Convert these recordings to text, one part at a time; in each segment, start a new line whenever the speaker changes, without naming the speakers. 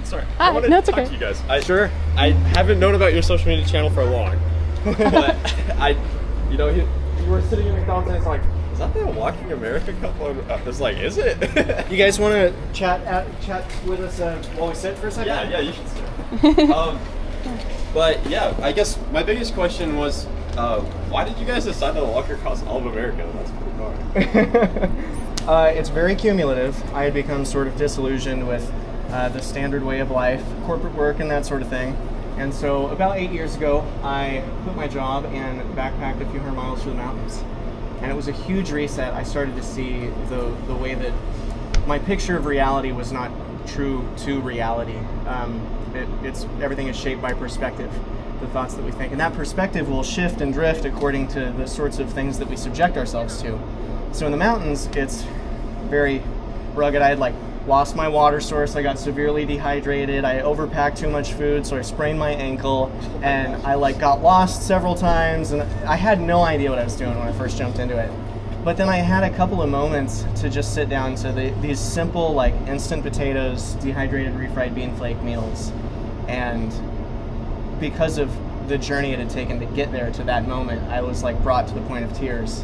Sorry.
Hi,
I wanted
no,
to
it's
talk
okay.
to you guys.
Sure.
I haven't known about your social media channel for long, but you were sitting in McDonald's and it's like, is that the Walking America couple? I was like, is it?
You guys want to chat with us while we sit for a second?
Yeah, you should sit. But yeah, I guess my biggest question was, why did you guys decide to walk across all of America? That's pretty far.
It's very cumulative. I had become sort of disillusioned with the standard way of life, corporate work, and that sort of thing. And so about 8 years ago, I quit my job and backpacked a few hundred miles through the mountains. And it was a huge reset. I started to see the way that my picture of reality was not true to reality. Everything is shaped by perspective, the thoughts that we think. And that perspective will shift and drift according to the sorts of things that we subject ourselves to. So in the mountains, it's very rugged. I had lost my water source. I got severely dehydrated. I overpacked too much food, so I sprained my ankle, and I got lost several times, and I had no idea what I was doing when I first jumped into it. But then I had a couple of moments to just sit down to these simple instant potatoes, dehydrated refried bean flake meals, and because of the journey it had taken to get there to that moment, I was brought to the point of tears.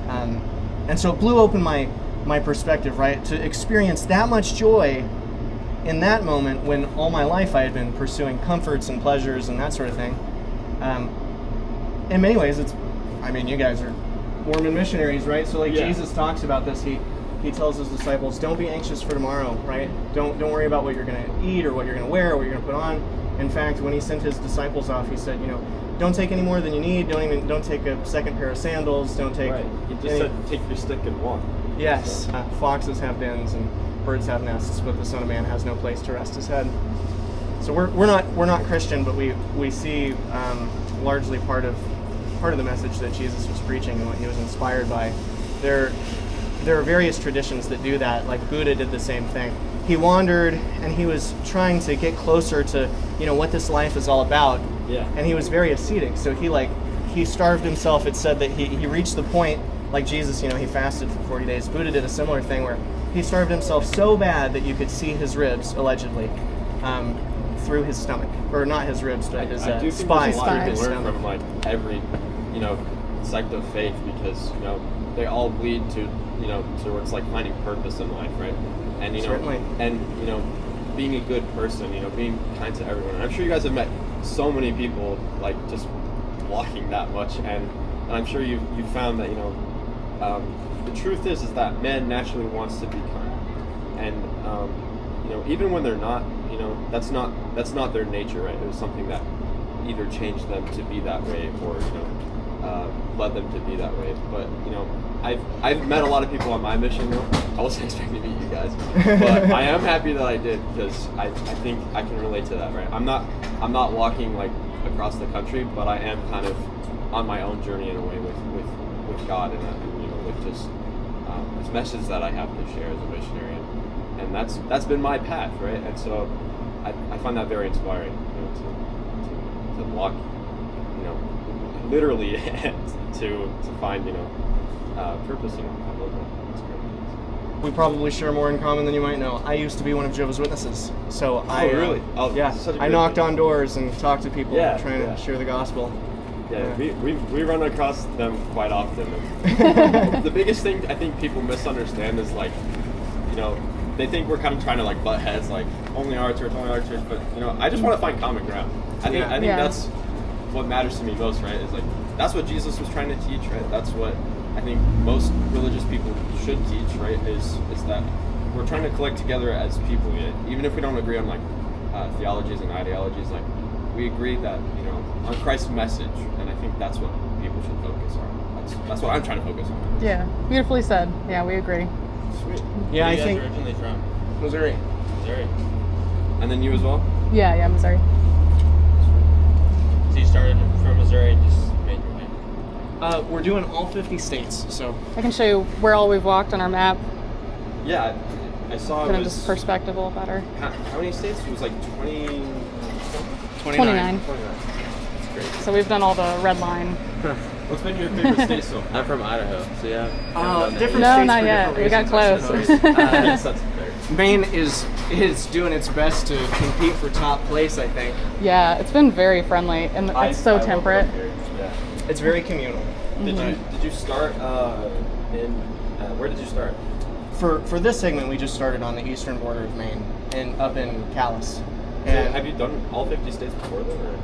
And so it blew open my perspective, right? To experience that much joy in that moment when all my life I had been pursuing comforts and pleasures and that sort of thing. In many ways, you guys are Mormon missionaries, right? So
Yeah.
Jesus talks about this. He tells his disciples, don't be anxious for tomorrow, right? Don't worry about what you're going to eat or what you're going to wear or what you're going to put on. In fact, when he sent his disciples off, he said, don't take any more than you need. Don't take a second pair of sandals. Don't take.
Right. He just said, take your stick and walk.
Yes.
So.
Foxes have dens and birds have nests, but the Son of Man has no place to rest his head. So we're not Christian, but we see largely part of the message that Jesus was preaching and what he was inspired by. There are various traditions that do that. Buddha did the same thing. He wandered and he was trying to get closer to what this life is all about.
Yeah.
And he was very ascetic. So he starved himself. It said that he reached the point, like Jesus, he fasted for 40 days. Buddha did a similar thing where he starved himself so bad that you could see his ribs, allegedly, through his stomach. Or not his ribs, but his
I do think
spine
there's a lot
through
to
his
learn
stomach.
from every sect of faith, because they all lead to towards finding purpose in life, right? And
Certainly.
and being a good person, being kind to everyone. And I'm sure you guys have met so many people just walking that much, and I'm sure you found that the truth is that man naturally wants to be kind, and even when they're not, that's not their nature, right? It was something that either changed them to be that way or led them to be that way. But I've met a lot of people on my mission though. I wasn't expecting to meet you guys, but I am happy that I did, because I think I can relate to that, right? I'm not walking across the country, but I am kind of on my own journey in a way with God and with just this message that I have to share as a missionary, and that's been my path, right? And so I find that very inspiring, to walk, literally to find purpose. I love that. It's great.
We probably share more in common than you might know. I used to be one of Jehovah's Witnesses, so
Really? Oh,
yeah.
such a
I
great
knocked
thing.
on doors and talked to people trying to share the gospel.
Yeah, we run across them quite often. And the biggest thing I think people misunderstand is they think we're kind of trying to butt heads, only our church, but I just want to find common ground. I think that's what matters to me most, right? Is that's what Jesus was trying to teach, right? That's what I think most religious people should teach, right? Is that we're trying to collect together as people, even if we don't agree on theologies and ideologies. We agree that on Christ's message, and I think that's what people should focus on. That's what I'm trying to focus on.
Yeah, beautifully said. Yeah, we agree.
Sweet.
Yeah,
Where
I
you guys
think
originally from?
Missouri.
Missouri.
And then you as well?
Yeah, Missouri.
So you started from Missouri and just made your way.
We're doing all 50 states, so
I can show you where all we've walked on our map.
Yeah, I saw it
Kind of
was...
just perspective a little better.
How many states? It was 20...
29.
29. That's great.
So we've done all the red line.
What's been your favorite state so far?
I'm from Idaho, so yeah.
different
No,
states
not
for
yet.
different
We got
reasons, I
close.
suppose.
Yes, that's fair.
Maine is doing its best to compete for top place, I think.
Yeah, it's been very friendly, and it's so
I love it
temperate.
up here. Yeah.
It's very communal.
Did you start in where did you start?
For this segment, we just started on the eastern border of Maine and up in Calais.
And have you done all 50 states before that? Or?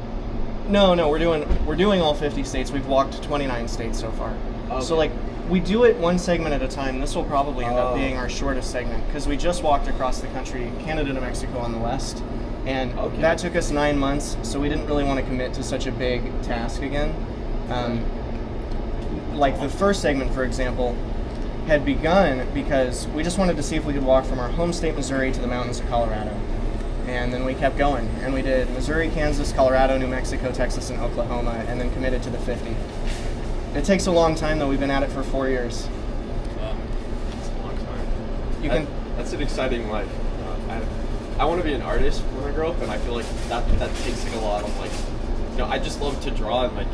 No, we're doing all 50 states. We've walked 29 states so far.
Okay.
So like we do it one segment at a time. This will probably end up being our shortest segment because we just walked across the country, Canada to Mexico on the west, and that took us 9 months. So we didn't really want to commit to such a big task again. Like the first segment, for example, had begun because we just wanted to see if we could walk from our home state, Missouri, to the mountains of Colorado. And then we kept going, and we did Missouri, Kansas, Colorado, New Mexico, Texas, and Oklahoma, and then committed to the 50. It takes a long time, though. We've been at it for 4 years.
That's a long time. That's an exciting life. I want to be an artist when I grow up, and I feel like that takes like a lot of like, you know, I just love to draw, and like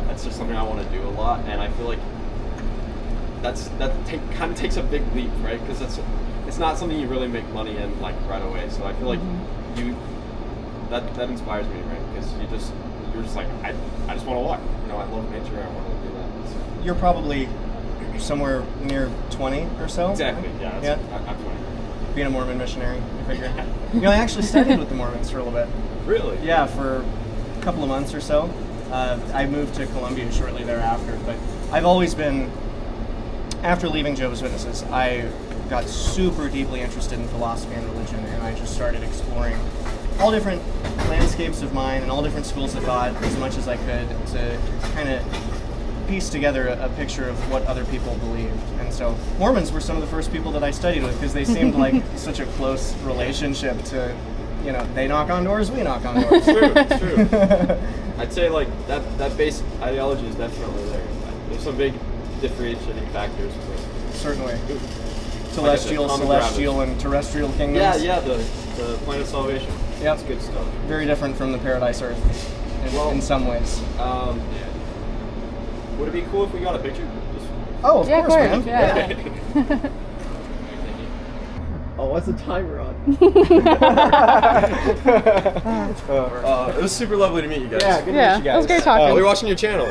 that's just something I want to do a lot, and I feel like kind of takes a big leap, right? Because it's not something you really make money in like right away. So I feel like that inspires me, right? Because you're just like I just want to walk. You know, I love nature. I want to do that. So.
You're probably somewhere near 20 or so.
Exactly. Yeah. I'm 20.
Being a Mormon missionary, I figure. You know, I actually studied with the Mormons for a little bit.
Really?
Yeah, for a couple of months or so. I moved to Columbia shortly thereafter, but I've always been. After leaving Jehovah's Witnesses, I got super deeply interested in philosophy and religion, and I just started exploring all different landscapes of mind and all different schools of thought as much as I could to kind of piece together a picture of what other people believed. And so Mormons were some of the first people that I studied with because they seemed like such a close relationship to, you know, they knock on doors, we knock on doors.
It's true. I'd say like that base ideology is definitely there. There's some big differentiating factors.
Certainly. Celestial, and terrestrial kingdoms.
Yeah, the planet of salvation.
Yep.
That's good stuff.
Very different from the paradise Earth in some ways.
Would it be cool if we got a picture?
Oh, of course, man.
Yeah.
Oh, what's the timer on? It was super lovely to meet you guys.
Yeah, good to meet you guys.
It was great talking.
We're watching your channel.